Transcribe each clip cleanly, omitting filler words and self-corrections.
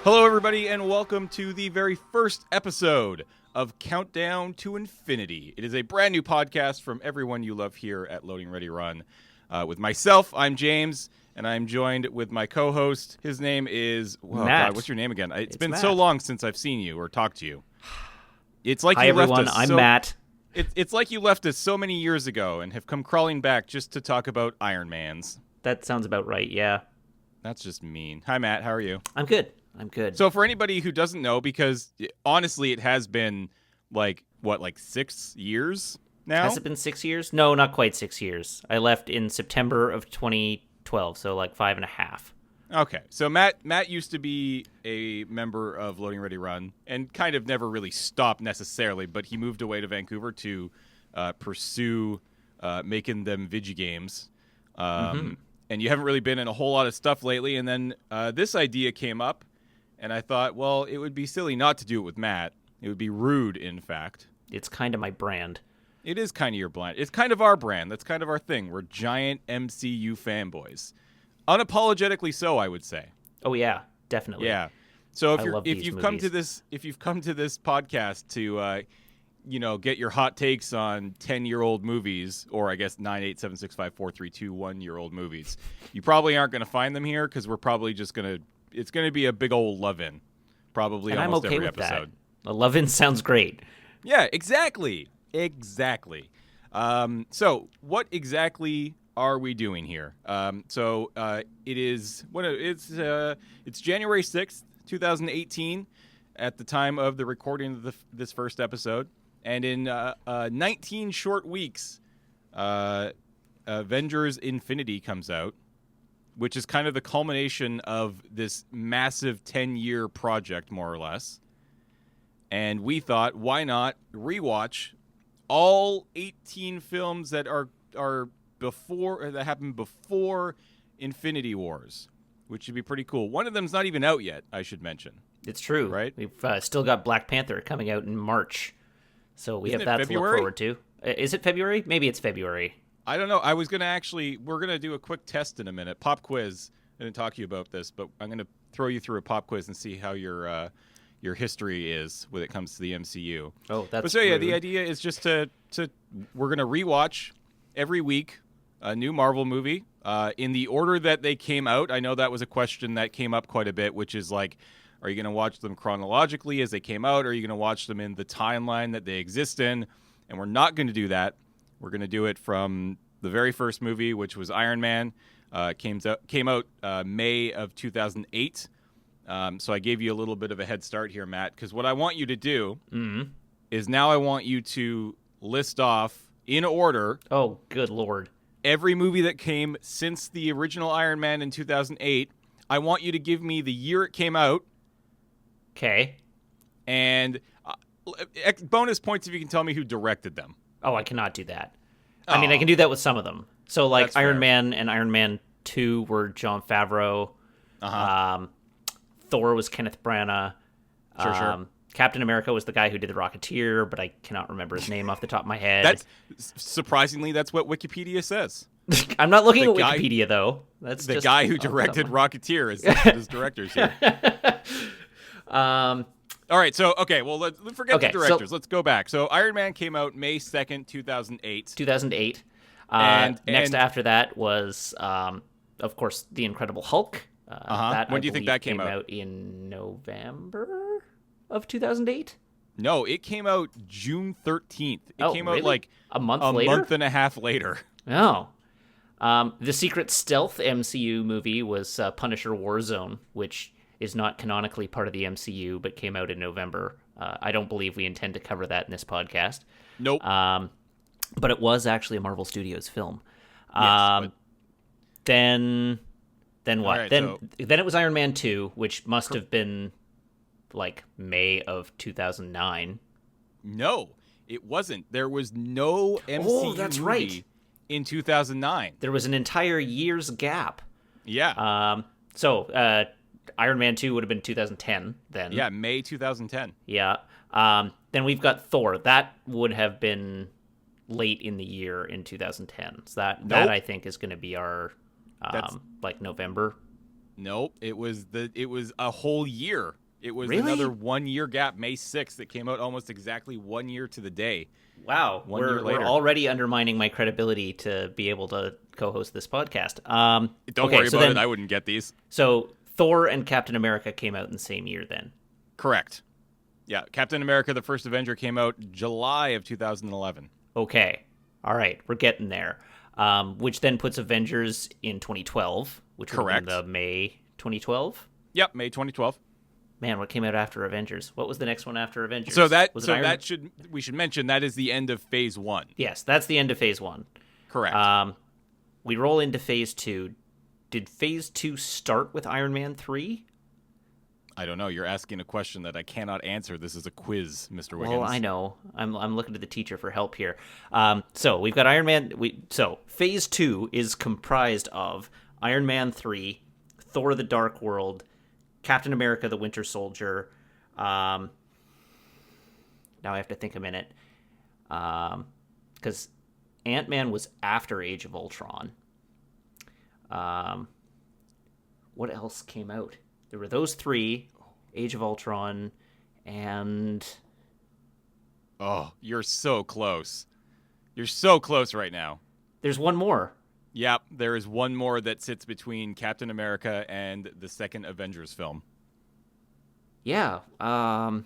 Hello, everybody, and welcome to the very first episode of Countdown to Infinity. It is a brand new podcast from everyone you love here at Loading Ready Run. With myself, I'm James, and I'm joined with my co-host. His name is... Matt. God, what's your name again? It's been Matt. so long since I've seen you or talked to you. It's like Hi, you left everyone. us I'm so, Matt. It's like you left us so many years ago and have come crawling back just to talk about Iron Mans. That sounds about right, yeah. That's just mean. Hi, Matt. How are you? I'm good. So for anybody who doesn't know, because honestly, it has been like 6 years now? Has it been 6 years? No, not quite 6 years. I left in September of 2012, so like 5.5. Okay, so Matt used to be a member of Loading Ready Run and kind of never really stopped necessarily, but he moved away to Vancouver to pursue making them Vigi games. And you haven't really been in a whole lot of stuff lately, and then this idea came up. And I thought, well, it would be silly not to do it with Matt. It would be rude, in fact. It's kind of my brand. It is kind of your brand. It's kind of our brand. That's kind of our thing. We're giant MCU fanboys. Unapologetically so, I would say. Oh yeah, definitely. Yeah. So if you've come to this podcast to get your hot takes on 10-year-old movies, or I guess 987654321-year-old movies, you probably aren't going to find them here because we're probably just it's going to be a big old love-in, probably and almost I'm okay every with episode. That. A love-in sounds great. Yeah, exactly. So what exactly are we doing here? It's January 6th, 2018, at the time of the recording of this first episode, and in 19 short weeks, Avengers Infinity comes out, which is kind of the culmination of this massive 10-year project, more or less. And we thought, why not rewatch all 18 films that happened before Infinity Wars, which would be pretty cool. One of them's not even out yet, I should mention. It's true. Right? We've still got Black Panther coming out in March, so we Isn't have it that February? to look forward to. Is it February? Maybe it's February. I don't know. We're going to do a quick test in a minute. Pop quiz. I didn't talk to you about this, but I'm going to throw you through a pop quiz and see how your history is when it comes to the MCU. Oh, that's rude. The rude. idea is just we're going to rewatch every week a new Marvel movie in the order that they came out. I know that was a question that came up quite a bit, which is like, are you going to watch them chronologically as they came out, or are you going to watch them in the timeline that they exist in? And we're not going to do that. We're going to do it from the very first movie, which was Iron Man. Came out May of 2008. So I gave you a little bit of a head start here, Matt, because what I want you to do is now I want you to list off in order. Oh, good Lord. Every movie that came since the original Iron Man in 2008. I want you to give me the year it came out. Okay. And bonus points if you can tell me who directed them. Oh, I cannot do that. I mean, I can do that with some of them. So, like, That's Iron fair. Man and Iron Man 2 were Jon Favreau. Thor was Kenneth Branagh. Sure. Captain America was the guy who did The Rocketeer, but I cannot remember his name off the top of my head. Surprisingly, that's what Wikipedia says. I'm not looking the at guy- Wikipedia, though. That's The just guy who off the top directed of my- Rocketeer is his directors here. All right, so, okay, well, let's forget the directors. Let's go back. So Iron Man came out May 2nd, 2008. 2008. And next after that was, of course, The Incredible Hulk. That, When I do you think believe that came out? in November of 2008? No, it came out June 13th. It came out really? like a month later? month and a half later. Oh. The secret stealth MCU movie was Punisher Warzone, which is not canonically part of the MCU, but came out in November. I don't believe we intend to cover that in this podcast. Nope. But it was actually a Marvel Studios film. Yes, Then what? Right, then it was Iron Man 2, which must have been like May of 2009. No, it wasn't. There was no MCU that's movie right. in 2009. There was an entire year's gap. Yeah. So Iron Man 2 would have been 2010 then. Yeah, May 2010. Yeah. Then we've got Thor. That would have been late in the year in 2010. So that I think is going to be our like November Nope. It was a whole year. It was Really? another 1 year gap. May 6th. It came out almost exactly 1 year to the day. Wow, Year we're later. already undermining my credibility to be able to co-host this podcast. Don't worry about it. I wouldn't get these. So Thor and Captain America came out in the same year then. Correct. Yeah, Captain America: The First Avenger came out July of 2011. Okay, all right, we're getting there. Which then puts Avengers in 2012, which would have been the May 2012. Yep, May 2012. Man, what came out after Avengers? What was the next one after Avengers? We should mention that is the end of Phase 1. Yes, that's the end of Phase 1. Correct. We roll into Phase 2. Did Phase 2 start with Iron Man 3? I don't know. You're asking a question that I cannot answer. This is a quiz, Mr. Wiggins. Well, I know. I'm looking to the teacher for help here. So we've got Iron Man. So Phase 2 is comprised of Iron Man 3, Thor: The Dark World, Captain America: The Winter Soldier. Now I have to think a minute, because Ant-Man was after Age of Ultron. What else came out? There were those three, Age of Ultron, and... Oh, you're so close. You're so close right now. There's one more. Yep, there is one more that sits between Captain America and the second Avengers film. Yeah. Oh,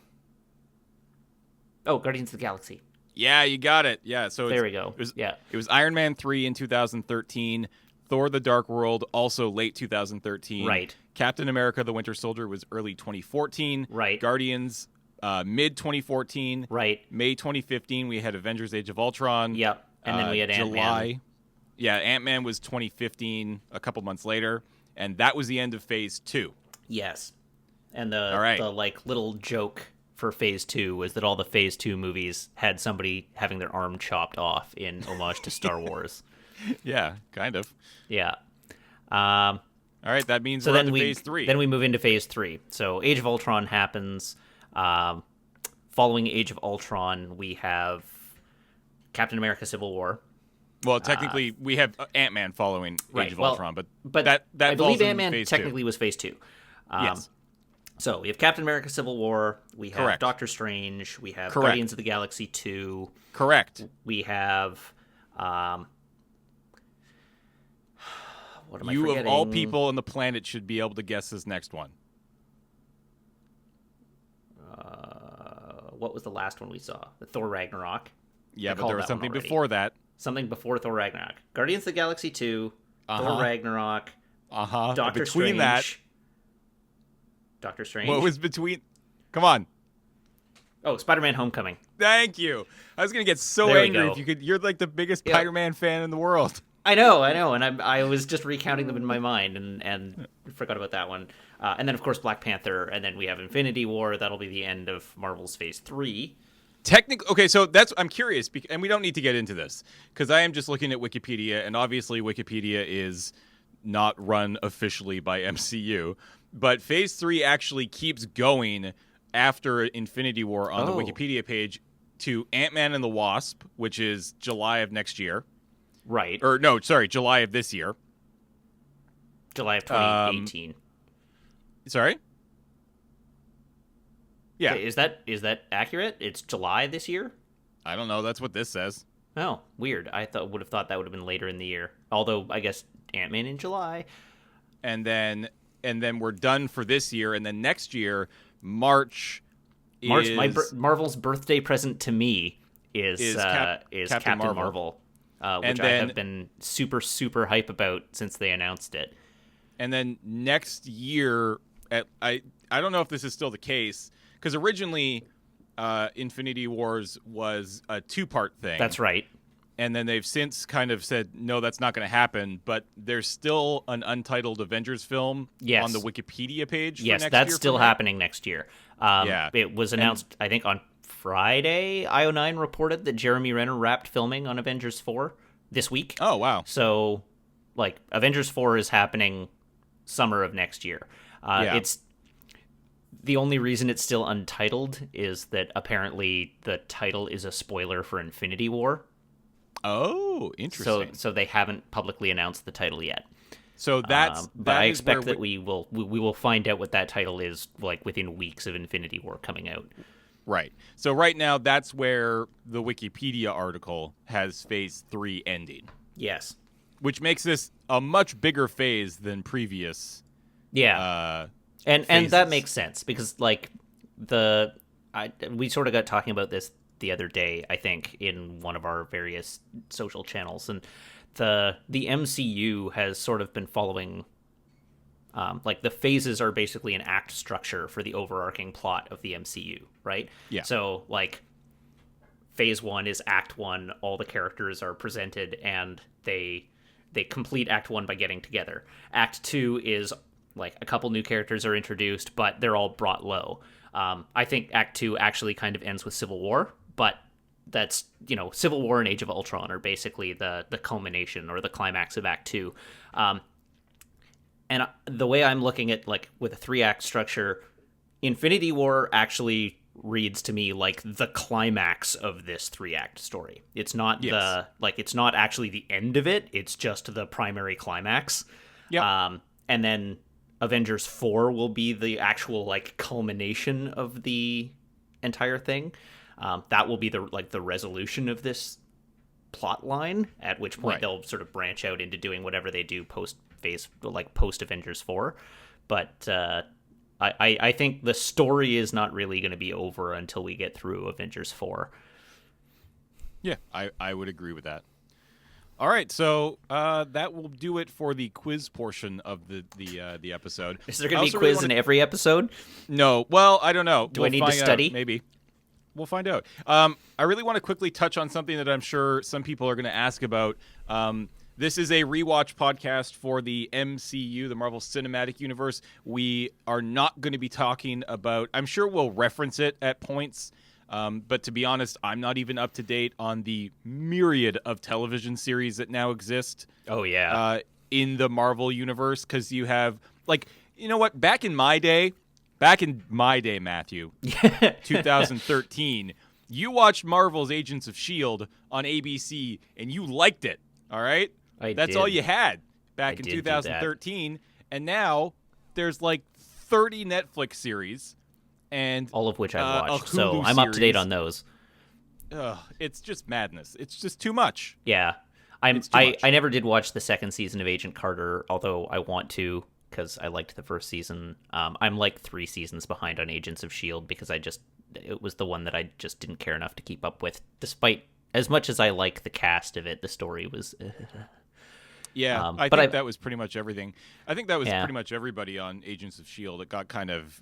Guardians of the Galaxy. Yeah, you got it. Yeah, so there we go. It was Iron Man 3 in 2013. Thor: The Dark World, also late 2013. Right. Captain America: The Winter Soldier was early 2014. Right. Guardians, mid 2014. Right. May 2015, we had Avengers: Age of Ultron. Yep. And then we had Ant-Man. July. Yeah, Ant-Man was 2015, a couple months later, and that was the end of Phase 2. Yes. And the like little joke for Phase 2 was that all the Phase 2 movies had somebody having their arm chopped off in homage to Star Wars. Yeah, kind of. Yeah. All right, that means so we're then on to Phase 3. Then we move into Phase 3. So Age of Ultron happens. Following Age of Ultron, we have Captain America: Civil War. Well, technically, we have Ant-Man following Age of Ultron, but that I believe falls Ant-Man in Phase technically 2. was Phase 2. Yes. So we have Captain America: Civil War. We have Correct. Doctor Strange. We have Correct. Guardians of the Galaxy 2. Correct. We have... what am I forgetting? You, of all people on the planet, should be able to guess this next one. What was the last one we saw? The Thor Ragnarok. Yeah, I but called there was that one something already. before that. Something before Thor Ragnarok. Guardians of the Galaxy 2. Thor Ragnarok. Doctor Between Strange. that, Doctor Strange. what was between? Come on. Oh, Spider-Man: Homecoming. Thank you. I was gonna get so There we angry go. if you could. You're like the biggest Yeah. Spider-Man fan in the world. I know, and I was just recounting them in my mind and forgot about that one. And then, of course, Black Panther, and then we have Infinity War. That'll be the end of Marvel's Phase 3. Okay, so I'm curious, and we don't need to get into this, because I am just looking at Wikipedia, and obviously Wikipedia is not run officially by MCU, but Phase 3 actually keeps going after Infinity War on the Wikipedia page to Ant-Man and the Wasp, which is July of next year. Right. Or, no, sorry, July of this year. July of 2018. Sorry? Yeah. Okay, is that accurate? It's July this year? I don't know. That's what this says. Oh, weird. I would have thought that would have been later in the year. Although, I guess Ant-Man in July. And then we're done for this year, and then next year, March, Marvel's birthday present to me is Captain Marvel. Marvel, which And I then- have been super, super hype about since they announced it. And then next year, I don't know if this is still the case, because originally Infinity Wars was a 2-part thing. That's right. And then they've since kind of said, no, that's not going to happen. But there's still an Untitled Avengers film on the Wikipedia page. Yes, for next that's year still happening next year. Yeah. It was announced, I think, on Friday. IO9 reported that Jeremy Renner wrapped filming on Avengers 4 this week. Oh, wow. So, like, Avengers 4 is happening summer of next year. It's the only reason it's still untitled is that apparently the title is a spoiler for Infinity War. Oh, interesting. So they haven't publicly announced the title yet. So but I expect that we will find out what that title is like within weeks of Infinity War coming out. Right. So right now, that's where the Wikipedia article has Phase 3 ending. Yes. Which makes this a much bigger phase than previous. Yeah. And that makes sense because like we sort of got talking about this the other day, I think, in one of our various social channels, and the MCU has sort of been following like the phases are basically an act structure for the overarching plot of the MCU, right? Yeah. So like phase 1 is act 1, all the characters are presented and they complete act 1 by getting together. Act 2 is like a couple new characters are introduced, but they're all brought low. I think act 2 actually kind of ends with Civil War, but that's, Civil War and Age of Ultron are basically the culmination or the climax of act 2. And the way I'm looking at, like, with a 3-act structure, Infinity War actually reads to me like the climax of this 3-act story. It's not it's not actually the end of it. It's just the primary climax. Yeah. And then Avengers 4 will be the actual, like, culmination of the entire thing. That will be the resolution of this plot line, at which point they'll sort of branch out into doing whatever they do post Avengers 4. But I think the story is not really going to be over until we get through Avengers 4. Yeah, I would agree with that. All right, so that will do it for the quiz portion of the episode. Is there going to be a quiz in every episode? No. Well, I don't know. Do I need to study? Maybe. We'll find out. I really want to quickly touch on something that I'm sure some people are going to ask about. This is a rewatch podcast for the MCU, the Marvel Cinematic Universe. We are not going to be talking about... I'm sure we'll reference it at points, but to be honest, I'm not even up to date on the myriad of television series that now exist. Oh, yeah. In the Marvel Universe, because you have... Like, you know what? Back in my day, Matthew, 2013, you watched Marvel's Agents of S.H.I.E.L.D. on ABC, and you liked it, all right? That's all you had back in 2013. And now there's like 30 Netflix series. And all of which I watched, so I'm up to date on those. It's just madness. It's just too much. Yeah. I never did watch the second season of Agent Carter, although I want to, because I liked the first season. I'm like 3 seasons behind on Agents of S.H.I.E.L.D. because it was the one that I just didn't care enough to keep up with. Despite, as much as I like the cast of it, the story was... Yeah, I think that was pretty much everything. I think that was pretty much everybody on Agents of S.H.I.E.L.D. It got kind of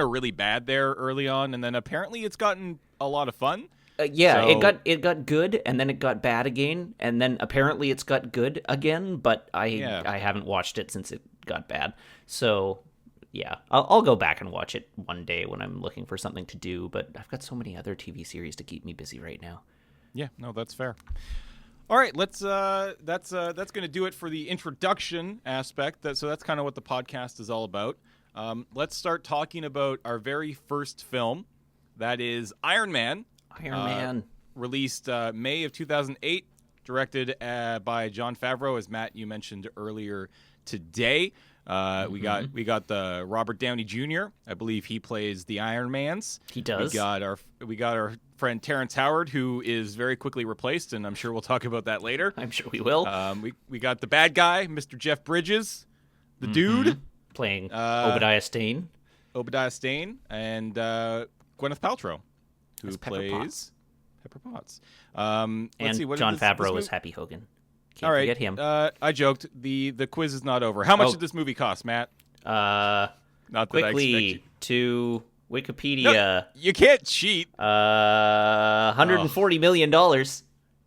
really bad there early on, and then apparently it's gotten a lot of fun. It got good, and then it got bad again, and then apparently it's got good again, but I haven't watched it since it got bad. So, yeah, I'll go back and watch it one day when I'm looking for something to do, but I've got so many other TV series to keep me busy right now. Yeah, no, that's fair. All right, that's going to do it for the introduction aspect. So that's kind of what the podcast is all about. Let's start talking about our very first film. That is Iron Man. Released May of 2008, directed by Jon Favreau, as Matt, you mentioned earlier today. We got the Robert Downey Jr. I believe he plays the Iron Mans. He does. We got our friend Terrence Howard, who is very quickly replaced, and I'm sure we'll talk about that later. I'm sure we will. We got the bad guy, Mr. Jeff Bridges, the dude playing Obadiah Stane, and Gwyneth Paltrow, who plays Pepper Potts. And Jon Favreau is Happy Hogan. Can't forget him. I joked. The quiz is not over. How much did this movie cost, Matt? Not quickly to Wikipedia. No, you can't cheat. $140 million.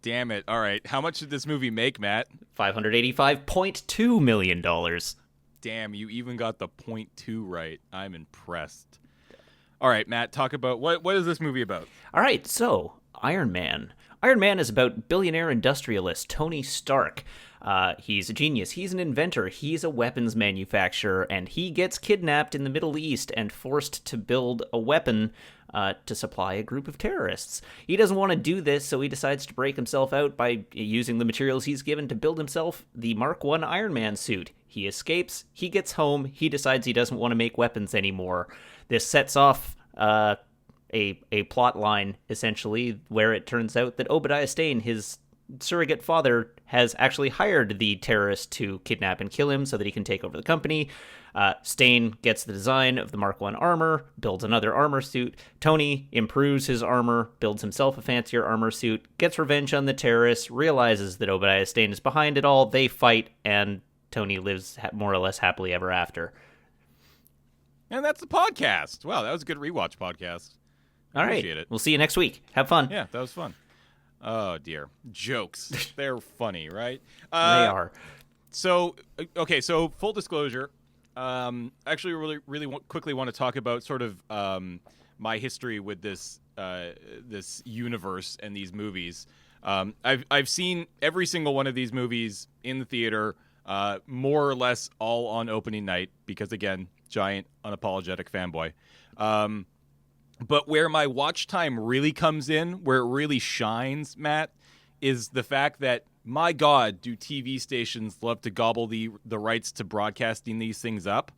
Damn it. All right. How much did this movie make, Matt? $585.2 million. Damn, you even got the 0.2 right. I'm impressed. All right, Matt, talk about what is this movie about? All right, so Iron Man. Iron Man is about billionaire industrialist Tony Stark. He's a genius. He's an inventor. He's a weapons manufacturer, and he gets kidnapped in the Middle East and forced to build a weapon to supply a group of terrorists. He doesn't want to do this, so he decides to break himself out by using the materials he's given to build himself the Mark I Iron Man suit. He escapes, he gets home, he decides he doesn't want to make weapons anymore. This sets off a plot line, essentially, where it turns out that Obadiah Stane, his surrogate father, has actually hired the terrorist to kidnap and kill him so that he can take over the company. Stane gets the design of the Mark I armor, builds another armor suit. Tony improves his armor, builds himself a fancier armor suit, gets revenge on the terrorists, realizes that Obadiah Stane is behind it all. They fight, and Tony lives more or less happily ever after. And that's the podcast. Wow, that was a good rewatch podcast. All right. Appreciate it. We'll see you next week. Have fun. Yeah, that was fun. Oh, dear. Jokes. They're funny, right? They are. So, okay, so full disclosure. Actually, really quickly want to talk about sort of my history with this this universe and these movies. I've seen every single one of these movies in the theater, more or less all on opening night because, again, giant unapologetic fanboy. But where my watch time really comes in, where it really shines, Matt, is the fact that, my God, do TV stations love to gobble the rights to broadcasting these things up,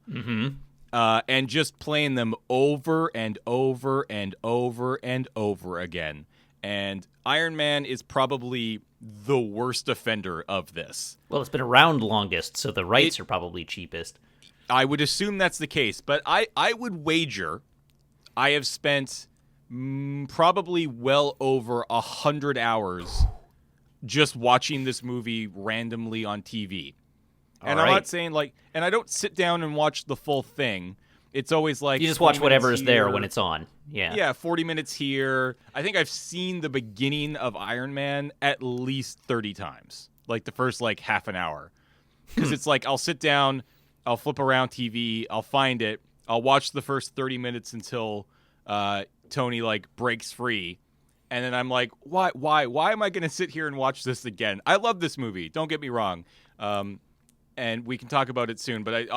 and just playing them over and over and over and over again. And Iron Man is probably the worst offender of this. Well, it's been around longest, so the rights are probably cheapest. I would assume that's the case, but I would wager I have spent probably well over 100 hours just watching this movie randomly on TV. And I'm not saying and I don't sit down and watch the full thing. It's always like you just watch whatever is there when it's on. Yeah. Yeah, 40 minutes here. I think I've seen the beginning of Iron Man at least 30 times. Like the first half an hour. Because it's like I'll sit down, I'll flip around TV, I'll find it, I'll watch the first 30 minutes until Tony breaks free. And then I'm like, why am I going to sit here and watch this again? I love this movie. Don't get me wrong. And we can talk about it soon. But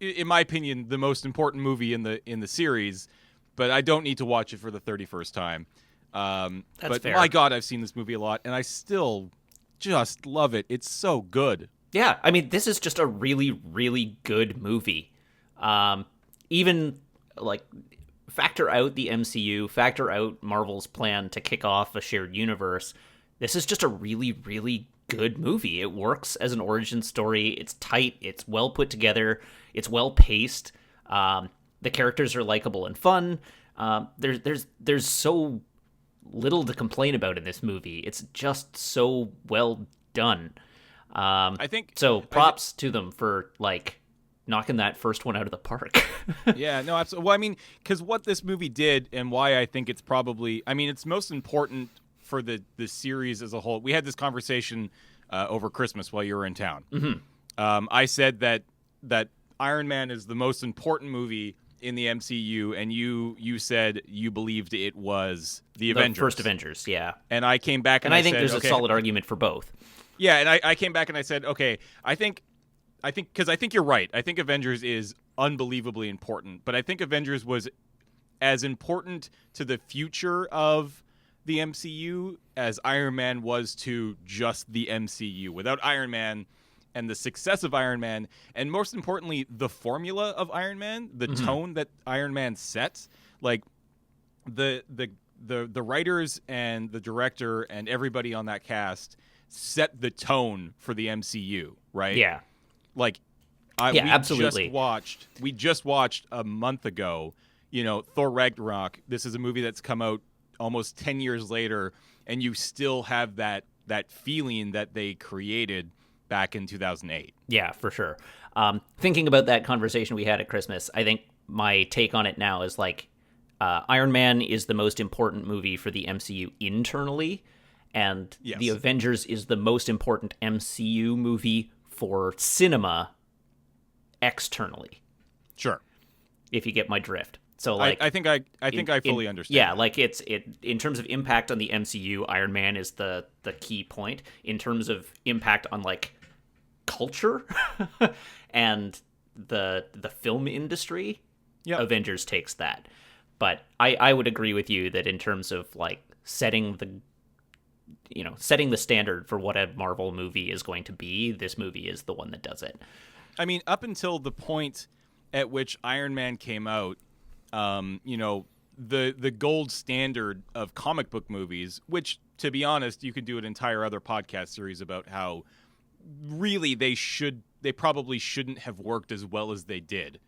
in my opinion, the most important movie in the series. But I don't need to watch it for the 31st time. But fair. My God, I've seen this movie a lot, and I still just love it. It's so good. Yeah, I mean, this is just a really, really good movie. Even factor out the MCU, factor out Marvel's plan to kick off a shared universe. This is just a really, really good movie. It works as an origin story. It's tight. It's well put together. It's well paced. The characters are likable and fun. There's so little to complain about in this movie. It's just so well done. I think so. Props to them for knocking that first one out of the park. Yeah, no, absolutely. Well, I mean, because what this movie did and why I think it's probably, it's most important for the series as a whole. We had this conversation over Christmas while you were in town. I said that Iron Man is the most important movie in the MCU, and you said you believed it was the Avengers. First Avengers, yeah. And I came back and I think said, there's a solid argument for both. Yeah, and I came back and I said, okay, I think because I think you're right. I think Avengers is unbelievably important, but I think Avengers was as important to the future of the MCU as Iron Man was to just the MCU. Without Iron Man and the success of Iron Man, and most importantly, the formula of Iron Man, the tone that Iron Man sets, the writers and the director and everybody on that cast set the tone for the MCU, right? Yeah. Absolutely. We just watched a month ago, Thor Ragnarok. This is a movie that's come out almost 10 years later, and you still have that feeling that they created back in 2008. Yeah, for sure. Thinking about that conversation we had at Christmas, I think my take on it now is Iron Man is the most important movie for the MCU internally, and the Avengers is the most important MCU movie for cinema externally. Sure. If you get my drift. So I think I fully understand. Yeah, it's in terms of impact on the MCU, Iron Man is the key point. In terms of impact on culture and the film industry, Avengers takes that. But I would agree with you that in terms of setting the standard for what a Marvel movie is going to be, this movie is the one that does it. I mean, up until the point at which Iron Man came out, the gold standard of comic book movies, which, to be honest, you could do an entire other podcast series about how really they probably shouldn't have worked as well as they did.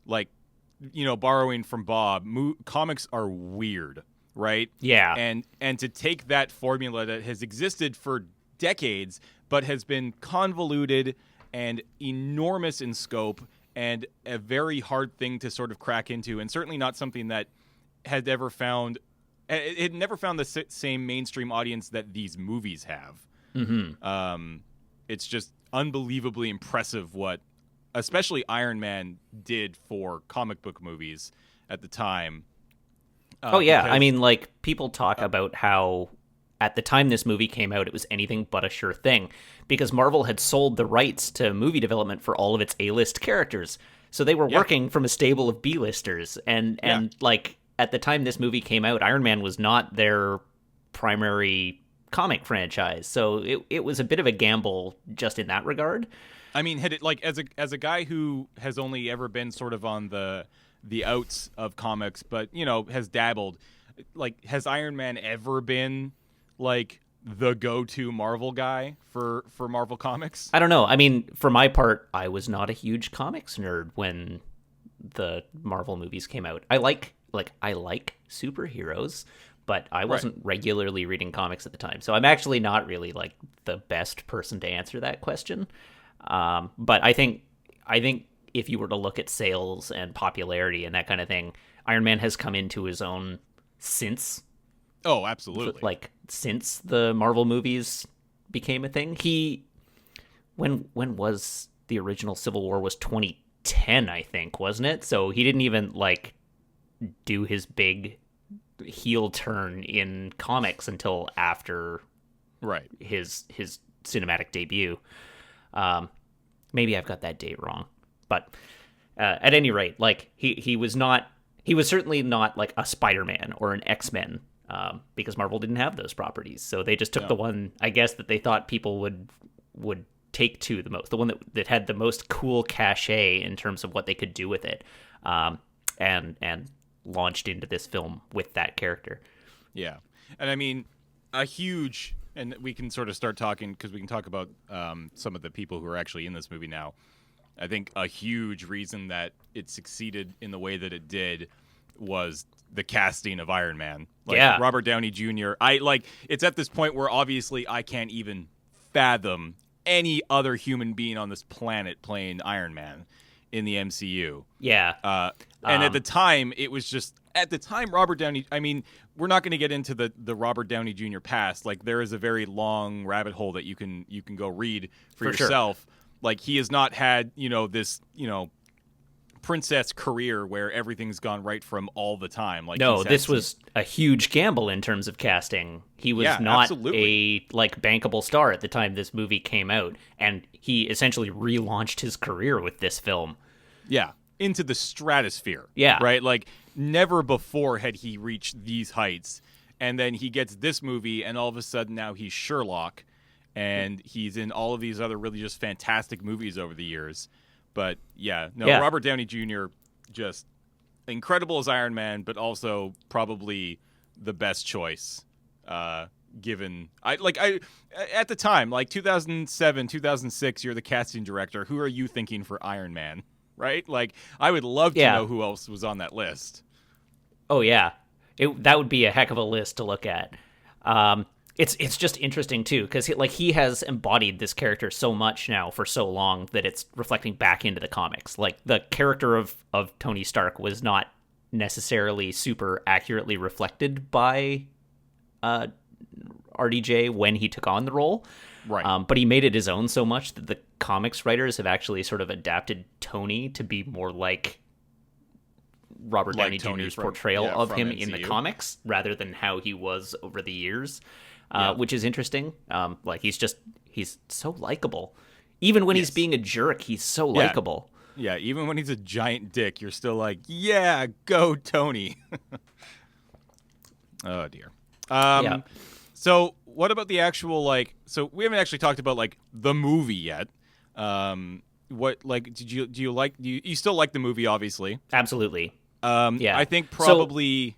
Like, borrowing from Bob, comics are weird, right? Yeah. And to take that formula that has existed for decades but has been convoluted and enormous in scope and a very hard thing to sort of crack into, and certainly not something that had never found the same mainstream audience that these movies have. It's just unbelievably impressive what especially Iron Man did for comic book movies at the time. I mean, like, people talk about how at the time this movie came out, it was anything but a sure thing, because Marvel had sold the rights to movie development for all of its A-list characters. So they were working from a stable of B-listers. And like, at the time this movie came out, Iron Man was not their primary comic franchise. So it was a bit of a gamble just in that regard. I mean, had it, like, as a guy who has only ever been sort of on the outs of comics, but, has dabbled, like, has Iron Man ever been, like, the go-to Marvel guy for Marvel Comics? I don't know. I mean, for my part, I was not a huge comics nerd when the Marvel movies came out. I like superheroes, but I wasn't regularly reading comics at the time. So I'm actually not really, like, the best person to answer that question. But I think if you were to look at sales and popularity and that kind of thing, Iron Man has come into his own since. Oh, absolutely. Like, since the Marvel movies became a thing. When was the original Civil War? Was 2010, I think, wasn't it? So he didn't even, like, do his big heel turn in comics until after his cinematic debut. Maybe I've got that date wrong, but at any rate, like, he was certainly not like a Spider-Man or an X-Men, because Marvel didn't have those properties. So they just took the one, I guess, that they thought people would take to the most, the one that had the most cool cachet in terms of what they could do with it, and launched into this film with that character. Yeah. And I mean, and we can sort of start talking, because we can talk about some of the people who are actually in this movie now. I think a huge reason that it succeeded in the way that it did was the casting of Iron Man. Like, Robert Downey Jr. It's at this point where obviously I can't even fathom any other human being on this planet playing Iron Man in the MCU. Yeah. And at the time, it was just, Robert Downey, I mean, we're not going to get into the Robert Downey Jr. past. Like, there is a very long rabbit hole that you can go read for yourself. Sure. Like, he has not had, this, princess career where everything's gone right for him all the time. Like, no, this was a huge gamble in terms of casting. He was not absolutely a, like, bankable star at the time this movie came out, and he essentially relaunched his career with this film. Yeah, into the stratosphere. Yeah. Right? Like, never before had he reached these heights, and then he gets this movie, and all of a sudden now he's Sherlock, and he's in all of these other really just fantastic movies over the years. But Robert Downey Jr. just incredible as Iron Man, but also probably the best choice. Given at the time, like 2007, 2006, you're the casting director. Who are you thinking for Iron Man? Right? Like, I would love to know who else was on that list. Oh yeah, that would be a heck of a list to look at. It's just interesting too, because he has embodied this character so much now for so long that it's reflecting back into the comics. Like, the character of Tony Stark was not necessarily super accurately reflected by RDJ when he took on the role, right? But he made it his own so much that the comics writers have actually sort of adapted Tony to be more like Robert Downey Jr.'s portrayal of him in the comics, rather than how he was over the years. Which is interesting. Like, he's so likable. Even when he's being a jerk, he's so likable. Yeah, even when he's a giant dick, you're still like, yeah, go Tony. Oh, dear. So what about the actual, like, so we haven't actually talked about, like, the movie yet. what like do you still like the movie? Obviously, Absolutely. I think probably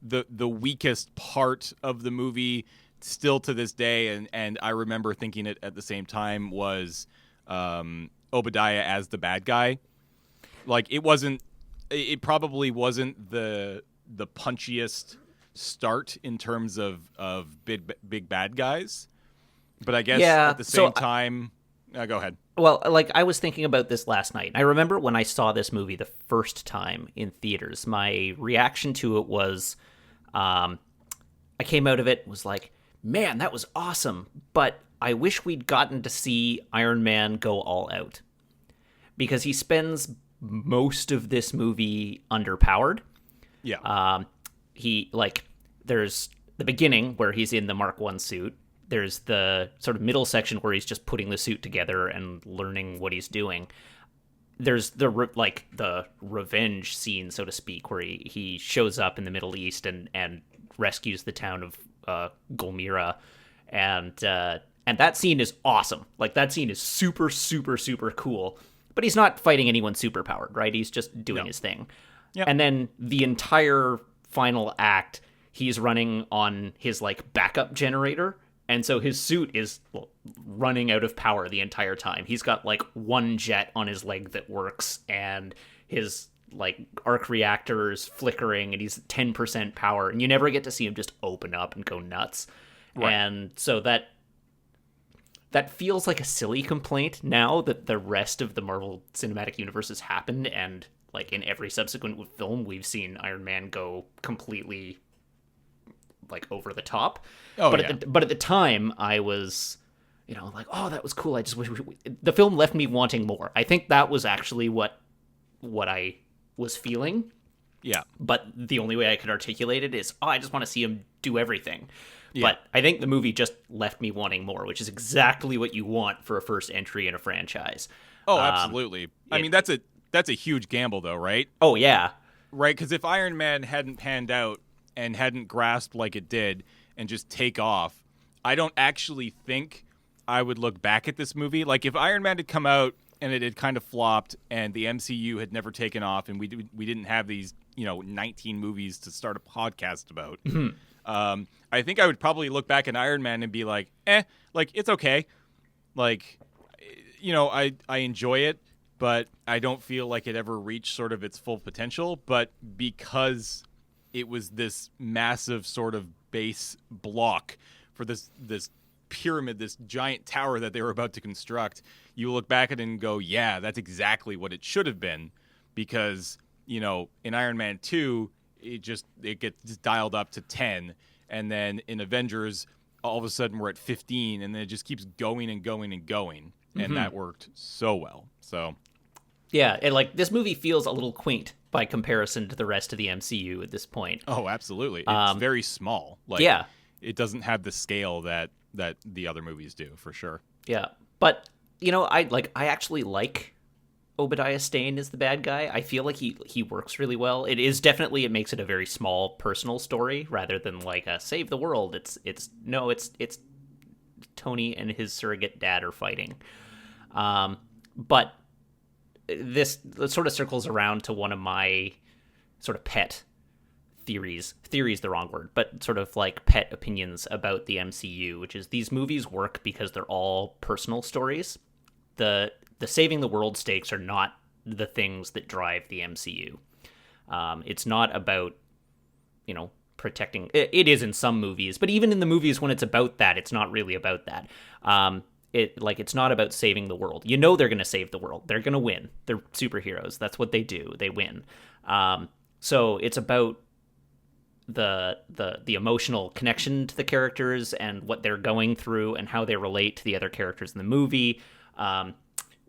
the weakest part of the movie still to this day, and I remember thinking it at the same time, was Obadiah as the bad guy. Like it probably wasn't the punchiest start in terms of big bad guys, but I guess at the same time, go ahead. Well, like, I was thinking about this last night. I remember when I saw this movie the first time in theaters, my reaction to it was, I came out of it, was like, man, that was awesome, but I wish we'd gotten to see Iron Man go all out. Because he spends most of this movie underpowered. Yeah. There's the beginning where he's in the Mark 1 suit. There's the sort of middle section where he's just putting the suit together and learning what he's doing. There's the revenge scene, so to speak, where he shows up in the Middle East and rescues the town of Golmira, and that scene is awesome. Like, that scene is super, super, super cool. But he's not fighting anyone super powered, right? He's just doing his thing. Yep. And then the entire final act, he's running on his like backup generator. And so his suit is running out of power the entire time. He's got like one jet on his leg that works, and his like arc reactor is flickering, and he's 10% power, and you never get to see him just open up and go nuts. Right. And so that feels like a silly complaint now that the rest of the Marvel Cinematic Universe has happened, and like in every subsequent film we've seen Iron Man go completely like over the top. But at the time I was, like, oh, that was cool. I just wish the film left me wanting more. I think that was actually what I was feeling. Yeah. But the only way I could articulate it is, I just want to see him do everything. Yeah. But I think the movie just left me wanting more, which is exactly what you want for a first entry in a franchise. Oh, absolutely. I mean, that's a huge gamble, though, right? Oh, yeah. Right, because if Iron Man hadn't panned out and hadn't grasped like it did and just take off, I don't actually think I would look back at this movie. Like, if Iron Man had come out and it had kind of flopped and the MCU had never taken off and we didn't have these, 19 movies to start a podcast about, I think I would probably look back at Iron Man and be like, like, it's okay. Like, I enjoy it, but I don't feel like it ever reached sort of its full potential. But because it was this massive sort of base block for this pyramid, this giant tower that they were about to construct, you look back at it and go, yeah, that's exactly what it should have been. Because, in Iron Man 2, it gets dialed up to 10. And then in Avengers, all of a sudden we're at 15, and then it just keeps going and going and going. And that worked so well. So, yeah, and like, this movie feels a little quaint by comparison to the rest of the MCU at this point. Oh, absolutely. It's very small. Like, yeah. It doesn't have the scale that the other movies do, for sure. Yeah. But, I actually like Obadiah Stane as the bad guy. I feel like he works really well. It makes it a very small personal story rather than like a save the world. It's Tony and his surrogate dad are fighting. But this sort of circles around to one of my sort of pet theories. Theory is the wrong word, but sort of like pet opinions about the MCU, which is these movies work because they're all personal stories. The saving the world stakes are not the things that drive the MCU. It's not about, protecting. It is in some movies, but even in the movies when it's about that, it's not really about that. It's not about saving the world. They're going to save the world. They're going to win. They're superheroes. That's what they do. They win. So it's about the emotional connection to the characters and what they're going through and how they relate to the other characters in the movie.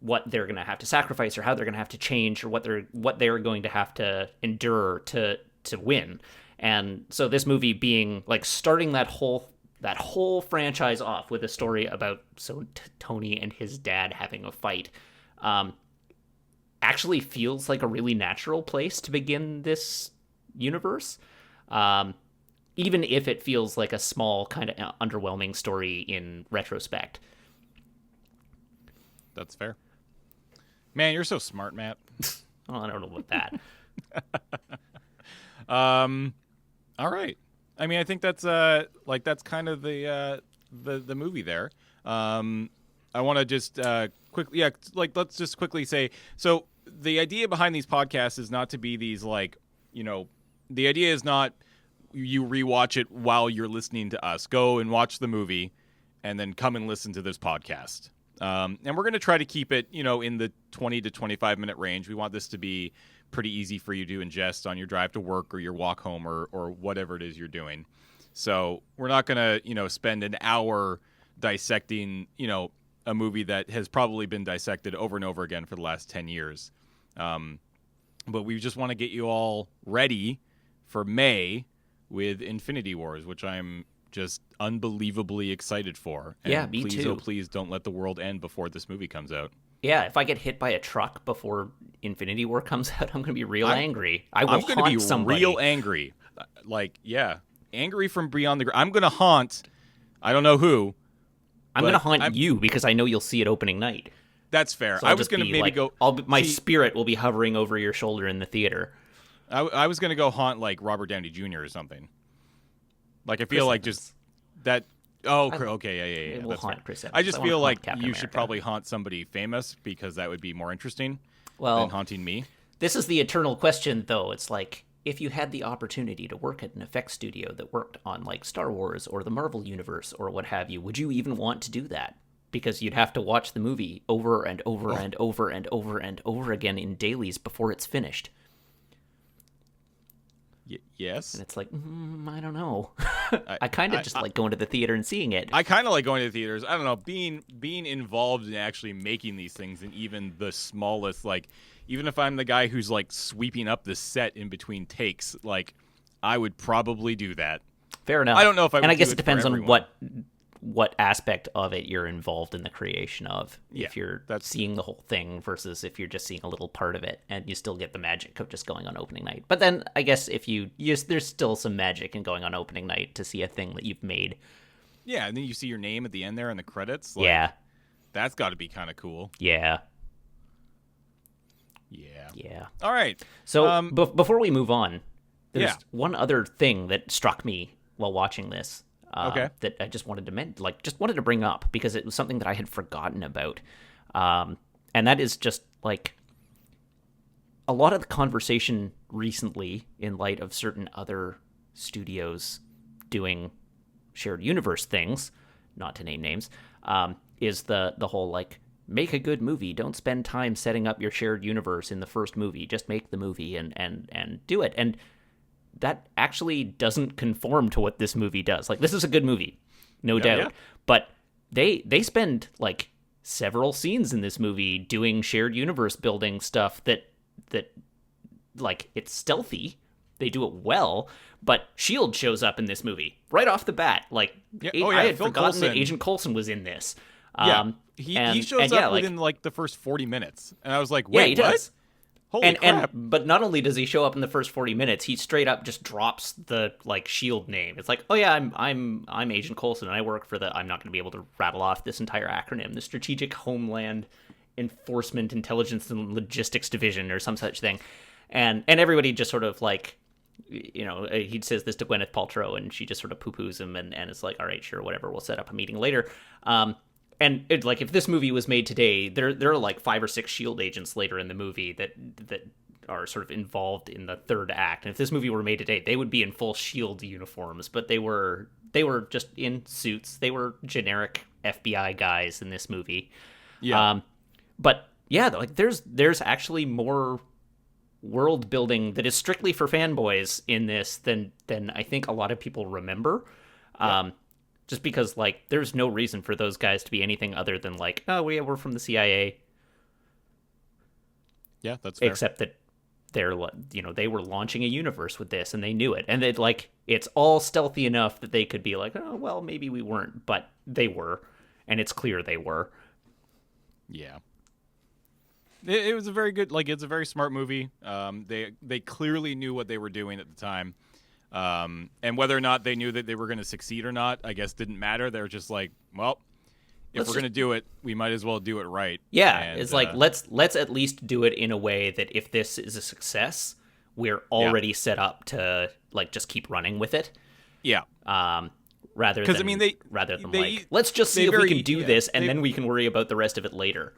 What they're going to have to sacrifice or how they're going to have to change or what they're going to have to endure to win. And so this movie being like starting that whole franchise off with a story about Tony and his dad having a fight actually feels like a really natural place to begin this universe. Even if it feels like a small kind of underwhelming story in retrospect. That's fair. Man, you're so smart, Matt. Well, I don't know about that. All right. I mean, I think that's that's kind of the movie there. I want to just quickly, let's just quickly say, so the idea behind these podcasts is not to be these the idea is not you rewatch it while you're listening to us. Go and watch the movie, and then come and listen to this podcast. And we're going to try to keep it, in the 20 to 25 minute range. We want this to be pretty easy for you to ingest on your drive to work or your walk home or whatever it is you're doing. So we're not going to, spend an hour dissecting, a movie that has probably been dissected over and over again for the last 10 years. But we just want to get you all ready for May with Infinity Wars, which I'm just unbelievably excited for. And yeah, me please, too. Oh, please don't let the world end before this movie comes out. Yeah, if I get hit by a truck before Infinity War comes out, I'm going to be real angry. I'm going to be real angry. Angry from beyond the grave. I'm going to haunt, I don't know who. I'm going to haunt you because I know you'll see it opening night. That's fair. So I was going to maybe go... my spirit will be hovering over your shoulder in the theater. I was going to go haunt, Robert Downey Jr. or something. I feel like just that... Oh, okay, yeah. We'll haunt Chris Evans. I just feel like Captain you America. should probably haunt somebody famous because that would be more interesting than haunting me. This is the eternal question, though. It's like, if you had the opportunity to work at an effects studio that worked on, Star Wars or the Marvel Universe or what have you, would you even want to do that? Because you'd have to watch the movie over and over and over and over and over again in dailies before it's finished. Yes. And it's like, I don't know. I kind of just like going to the theater and seeing it. I kind of like going to the theaters. I don't know, being involved in actually making these things, and even the smallest, even if I'm the guy who's sweeping up the set in between takes, I would probably do that. Fair enough. I don't know if I would. And I guess do it depends on everyone. what aspect of it you're involved in the creation of. Yeah, if you're seeing the whole thing versus if you're just seeing a little part of it, and you still get the magic of just going on opening night. But then I guess if there's still some magic in going on opening night to see a thing that you've made. Yeah, and then you see your name at the end there in the credits. Yeah. That's got to be kind of cool. Yeah. Yeah. All right. So before we move on, there's one other thing that struck me while watching this. That I just wanted to bring up because it was something that I had forgotten about. And that is just a lot of the conversation recently in light of certain other studios doing shared universe things, not to name names, is the whole make a good movie. Don't spend time setting up your shared universe in the first movie. Just make the movie and do it. And that actually doesn't conform to what this movie does. This is a good movie, no doubt. Yeah. But they spend several scenes in this movie doing shared universe building stuff that it's stealthy. They do it well, but S.H.I.E.L.D. shows up in this movie right off the bat. I had forgotten that Agent Coulson was in this. He shows up within the first 40 minutes, and I was like, "Wait, he what?" Does. Holy crap! But not only does he show up in the first 40 minutes, he straight up just drops the S.H.I.E.L.D. name. It's like, oh yeah, I'm Agent Coulson, and I work for I'm not going to be able to rattle off this entire acronym, the Strategic Homeland Enforcement Intelligence and Logistics Division or some such thing, and everybody just sort of he says this to Gwyneth Paltrow, and she just sort of poo-poos him, and it's like, all right, sure, whatever, we'll set up a meeting later. And it, if this movie was made today, there are 5 or 6 S.H.I.E.L.D. agents later in the movie that are sort of involved in the third act. And if this movie were made today, they would be in full S.H.I.E.L.D. uniforms, but they were just in suits. They were generic FBI guys in this movie. Yeah. But yeah, there's actually more world building that is strictly for fanboys in this than I think a lot of people remember. Yeah. Just because, there's no reason for those guys to be anything other than, we're from the CIA. Yeah, that's fair. Except that they're, they were launching a universe with this, and they knew it. And it's all stealthy enough that they could be like, oh, well, maybe we weren't, but they were. And it's clear they were. Yeah. It was a very good, it's a very smart movie. They clearly knew what they were doing at the time. And whether or not they knew that they were going to succeed or not, I guess didn't matter. They were just like, well, if we're going to do it, we might as well do it right. Yeah, And, it's like let's at least do it in a way that if this is a success, we're already set up to like just keep running with it. Yeah. Rather than like let's just see if we can do this and then we can worry about the rest of it later.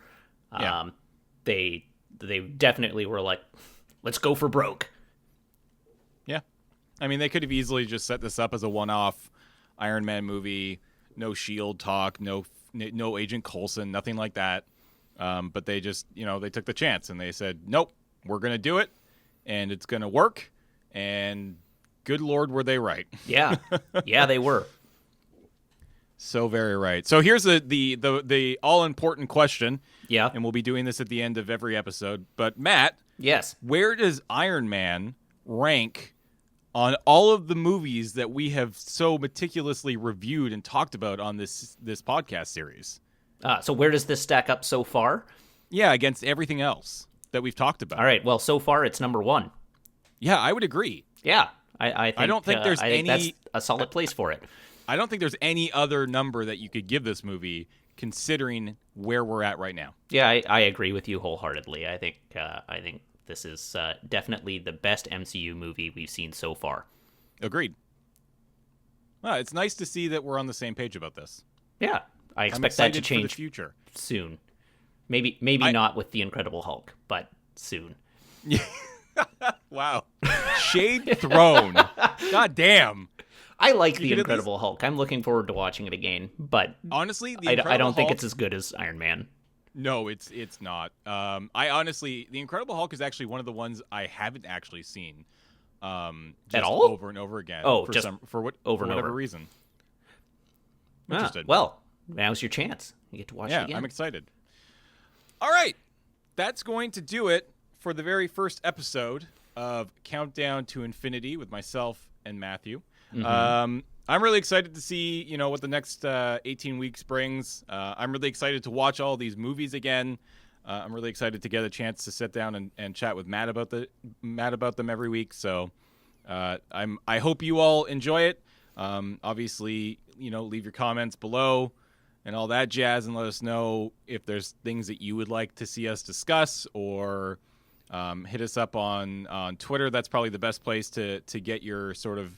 They definitely were like, let's go for broke. Yeah. I mean, they could have easily just set this up as a one-off Iron Man movie, no Shield talk, no Agent Coulson, nothing like that. But they just, they took the chance and they said, nope, we're going to do it and it's going to work. And good Lord, were they right. Yeah. Yeah, they were. So very right. So here's the all-important question. Yeah. And we'll be doing this at the end of every episode. But Matt. Yes. Where does Iron Man rank on all of the movies that we have so meticulously reviewed and talked about on this podcast series? So where does this stack up so far? Yeah, against everything else that we've talked about. All right. Well, so far it's number 1. Yeah, I would agree. Yeah. I don't think there's any. That's a solid place for it. I don't think there's any other number that you could give this movie, considering where we're at right now. Yeah, I agree with you wholeheartedly. I think this is definitely the best MCU movie we've seen so far. Agreed. Well, it's nice to see that we're on the same page about this. Yeah, I expect that to change for the future soon. Maybe not with the Incredible Hulk, but soon. Wow, shade thrown. God damn. I like the Incredible Hulk. I'm looking forward to watching it again, but honestly, I don't think it's as good as Iron Man. No, it's not. The Incredible Hulk is actually one of the ones I haven't actually seen. At all? Over and over again. Oh, for whatever reason. I'm interested. Well, now's your chance. You get to watch it again. Yeah, I'm excited. All right, that's going to do it for the very first episode of Countdown to Infinity with myself and Matthew. Mm-hmm. I'm really excited to see, what the next 18 weeks brings. I'm really excited to watch all these movies again. I'm really excited to get a chance to sit down and chat with Matt about them every week. So I hope you all enjoy it. Obviously, leave your comments below and all that jazz, and let us know if there's things that you would like to see us discuss, or hit us up on Twitter. That's probably the best place to get your sort of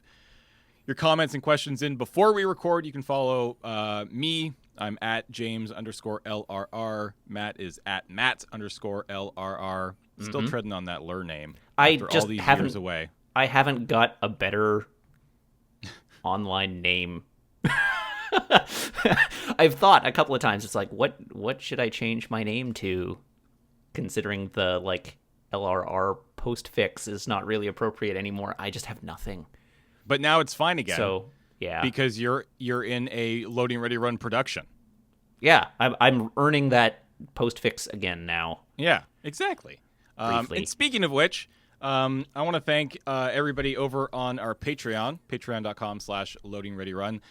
your comments and questions in before we record. You can follow me. I'm at James_LRR. Matt is at Matt_LRR. Still treading on that lur name after all these years away. I haven't got a better online name. I've thought a couple of times. It's like, what should I change my name to? Considering the LRR postfix is not really appropriate anymore. I just have nothing. But now it's fine again. So yeah, because you're in a Loading Ready Run production. Yeah, I'm earning that postfix again now. Yeah, exactly. And speaking of which, I want to thank everybody over on our Patreon, patreon.com/loadingreadyrun.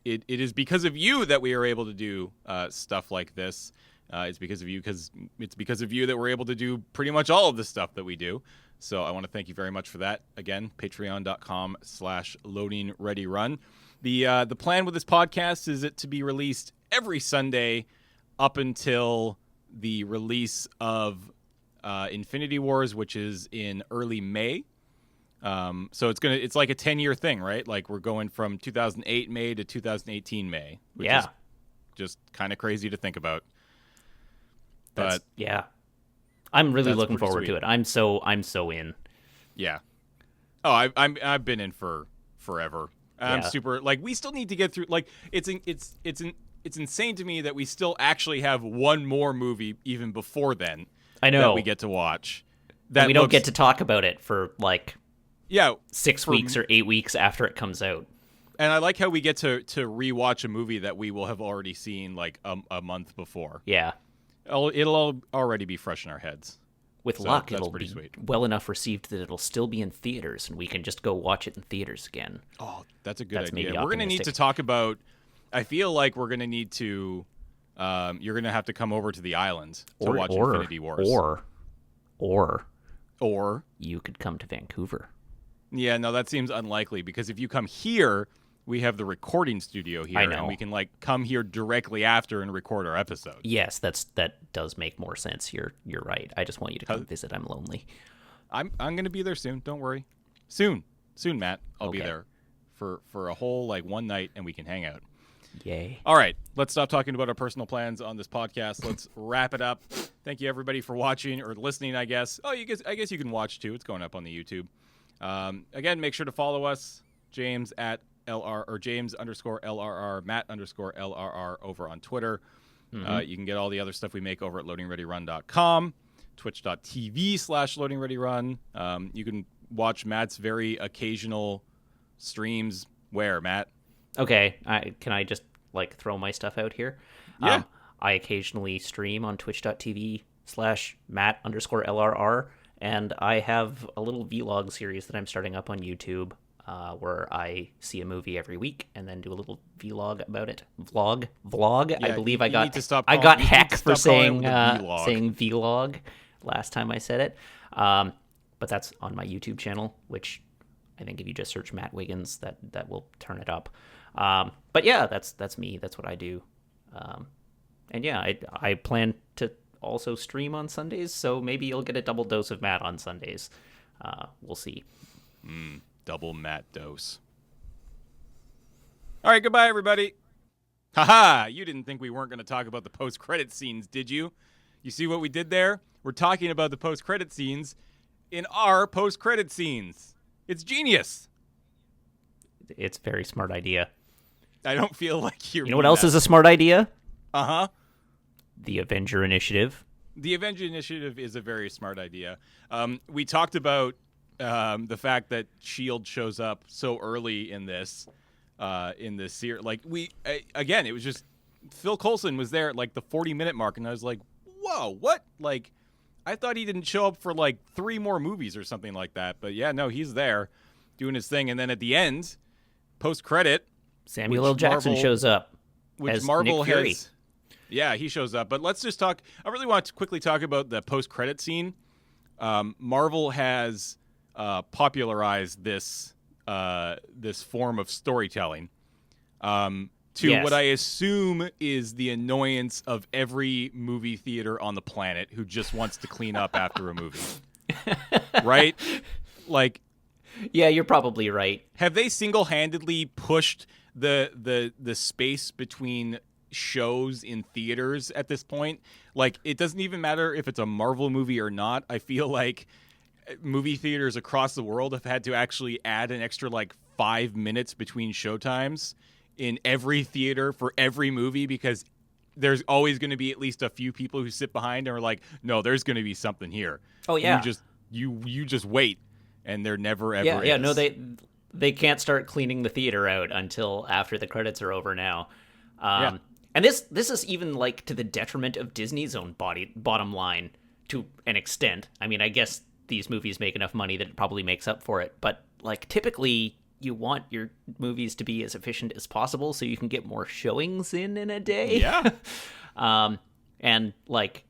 It is because of you that we are able to do stuff like this. It's because of you that we're able to do pretty much all of the stuff that we do. So I want to thank you very much for that. Again, patreon.com/loadingreadyrun. The plan with this podcast is it to be released every Sunday up until the release of Infinity Wars, which is in early May. So it's like a 10-year thing, right? Like we're going from 2008 May to 2018 May, which is just kind of crazy to think about. But yeah, I'm really looking forward to it. I'm so in. Yeah. Oh, I've been in for forever. I'm super we still need to get through. It's insane to me that we still actually have one more movie even before then. I know that we get to watch. That we don't get to talk about it for 6 weeks or 8 weeks after it comes out. And I like how we get to rewatch a movie that we will have already seen a month before. Yeah. It'll already be fresh in our heads. With luck, it'll be sweet. Well enough received that it'll still be in theaters, and we can just go watch it in theaters again. Oh, that's a good idea. We're going to need to talk about... I feel like we're going to need to... you're going to have to come over to the island to watch Infinity Wars. Or you could come to Vancouver. Yeah, no, that seems unlikely, because if you come here, we have the recording studio here, I know. and we can like come here directly after and record our episode. Yes, that does make more sense. You're right. I just want you to come visit. I'm lonely. I'm going to be there soon. Don't worry. Soon, Matt. I'll be Okay. there for a whole like one night, and we can hang out. Yay. All right, let's stop talking about our personal plans on this podcast. Let's wrap it up. Thank you everybody for watching or listening, I guess. Oh, I guess you can watch too. It's going up on the YouTube. Again, make sure to follow us, James at LR or James_LRR, Matt_LRR over on Twitter. You can get all the other stuff we make over at LoadingReadyRun.com, twitch.tv/LoadingReadyRun. You can watch Matt's very occasional streams. Where, Matt? Okay, can I just like throw my stuff out here? Yeah. I occasionally stream on twitch.tv/Matt_LRR, and I have a little vlog series that I'm starting up on YouTube where I see a movie every week and then do a little vlog about it. Vlog. Yeah, I believe you I got need to stop I calling- got you need heck to for stop calling it saying the vlog. saying vlog last time I said it. But that's on my YouTube channel, which I think if you just search Matt Wiggins, that will turn it up. But yeah, that's me. That's what I do. And yeah, I plan to also stream on Sundays, so maybe you'll get a double dose of Matt on Sundays. We'll see. Double Matt dose. All right, goodbye, everybody. Haha, you didn't think we weren't going to talk about the post-credit scenes, did you? You see what we did there? We're talking about the post-credit scenes in our post-credit scenes. It's genius. It's a very smart idea. I don't feel like you're... You know what else is a smart idea? Uh-huh. The Avenger Initiative. The Avenger Initiative is a very smart idea. We talked about the fact that S.H.I.E.L.D. shows up so early in this series. Like, again, it was just... Phil Coulson was there at, like, the 40-minute mark, and I was like, whoa, what? Like, I thought he didn't show up for, like, 3 more movies or something like that. But, yeah, no, he's there doing his thing. And then at the end, post-credit... Samuel L. Jackson shows up as Marvel Nick Fury. has... Yeah, he shows up. But let's just talk... I really want to quickly talk about the post-credit scene. Marvel has popularized this form of storytelling to what I assume is the annoyance of every movie theater on the planet who just wants to clean up after a movie. Right? Like... Yeah, you're probably right. Have they single-handedly pushed the space between shows in theaters at this point? Like, it doesn't even matter if it's a Marvel movie or not. I feel like movie theaters across the world have had to actually add an extra, like, 5 minutes between showtimes in every theater for every movie because there's always going to be at least a few people who sit behind and are like, no, there's going to be something here. Oh, yeah. You just wait. And there never ever is. Yeah, no, they can't start cleaning the theater out until after the credits are over now. And this is even like to the detriment of Disney's own bottom line to an extent. I mean, I guess these movies make enough money that it probably makes up for it. But like typically, you want your movies to be as efficient as possible so you can get more showings in a day. Yeah. And like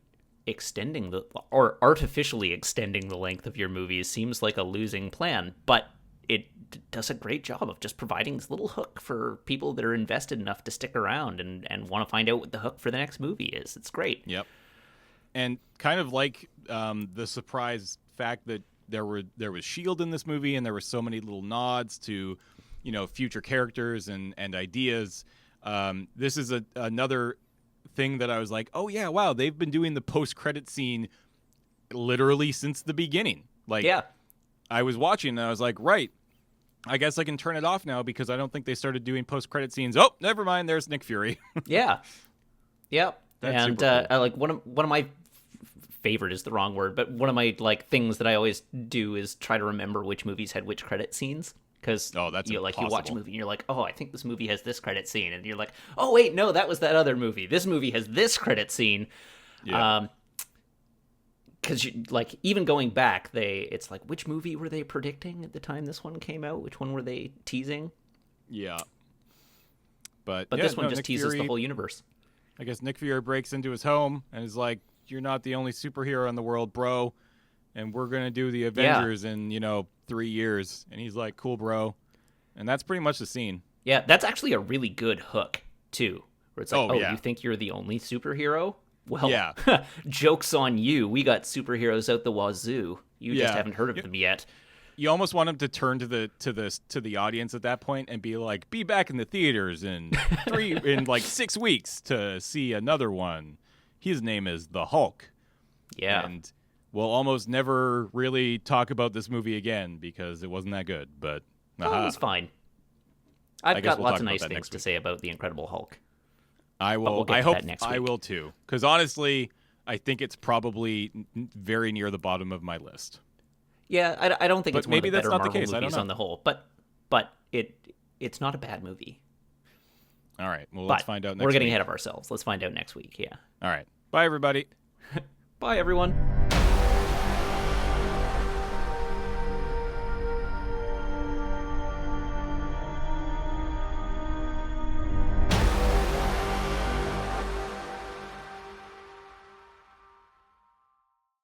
extending or artificially extending the length of your movies seems like a losing plan, but it does a great job of just providing this little hook for people that are invested enough to stick around and want to find out what the hook for the next movie is. It's great. Yep. And kind of like the surprise fact that there was S.H.I.E.L.D. in this movie and there were so many little nods to, future characters and ideas. This is another thing that I was like, oh yeah, wow, they've been doing the post-credit scene literally since the beginning. Like, yeah. I was watching and I was like, right, I guess I can turn it off now because I don't think they started doing post-credit scenes. Oh, never mind, there's Nick Fury. Yeah. Yep. That's and cool. Like one of my favorite is the wrong word, but one of my like things that I always do is try to remember which movies had which credit scenes. Because you watch a movie and you're like, oh, I think this movie has this credit scene, and you're like, oh wait, no, that was that other movie. This movie has this credit scene. Yeah. Because like even going back, it's like, which movie were they predicting at the time this one came out? Which one were they teasing? Yeah. But this one just Nick teases Fury, the whole universe. I guess Nick Fury breaks into his home and is like, you're not the only superhero in the world, bro. And we're going to do the Avengers in, 3 years. And he's like, cool, bro. And that's pretty much the scene. Yeah, that's actually a really good hook, too. Where it's like, Oh, yeah. you think you're the only superhero? Well, Yeah. joke's on you. We got superheroes out the wazoo. You just Yeah. haven't heard of them yet. You almost want him to turn to the audience at that point and be like, "Be back in the theaters in 6 weeks to see another one. His name is the Hulk." Yeah. And we'll almost never really talk about this movie again because it wasn't that good. But It was fine. I've guess got we'll lots talk of about nice that things next to week. say about the Incredible Hulk. I will. we'll get I to hope that next I week. will too. Because honestly, I think it's probably very near the bottom of my list. Yeah, I don't think But it's one of maybe the that's better not the Marvel case. I don't movies know. on the whole. But it's not a bad movie. All right. Well, But let's find out next we're getting week. ahead of ourselves. Let's find out next week. Yeah. All right. Bye, everybody. Bye, everyone.